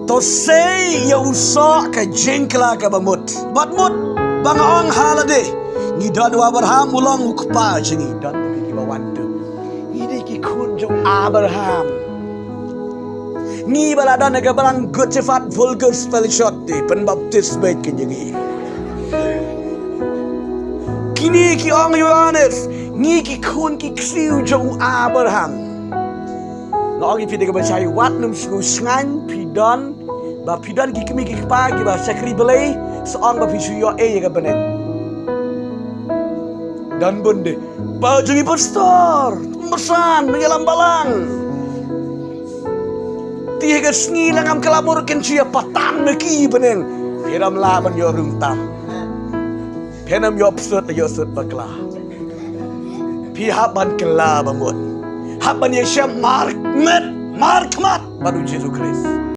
to say ya usok ka jengkla ka bamut batmut bang ong halade ni dan Abraham ulang ukpa jengi dan ki bawantu ini ki kun jong Abraham ni balada naga barang good sifat vulgar spell shot di penbaptis baik ke jengi kini ki ong Yohanes ni ki kun ki kriu jong Abraham Nogi pide ke bacai wat num sku sngan pidon ba pidon ki kimi ki pagi ba sakri belai seong ba pisu yo e ke benen dan bonde ba jengi pastor mesan mengelam balang tihe ke sngi langam kelabur ken cia patan meki benen piram la ban yo rumtam penam yo psut yo sut bakla pi haban kela bamut Haban Yesus mark mat baru Yesus Kristus.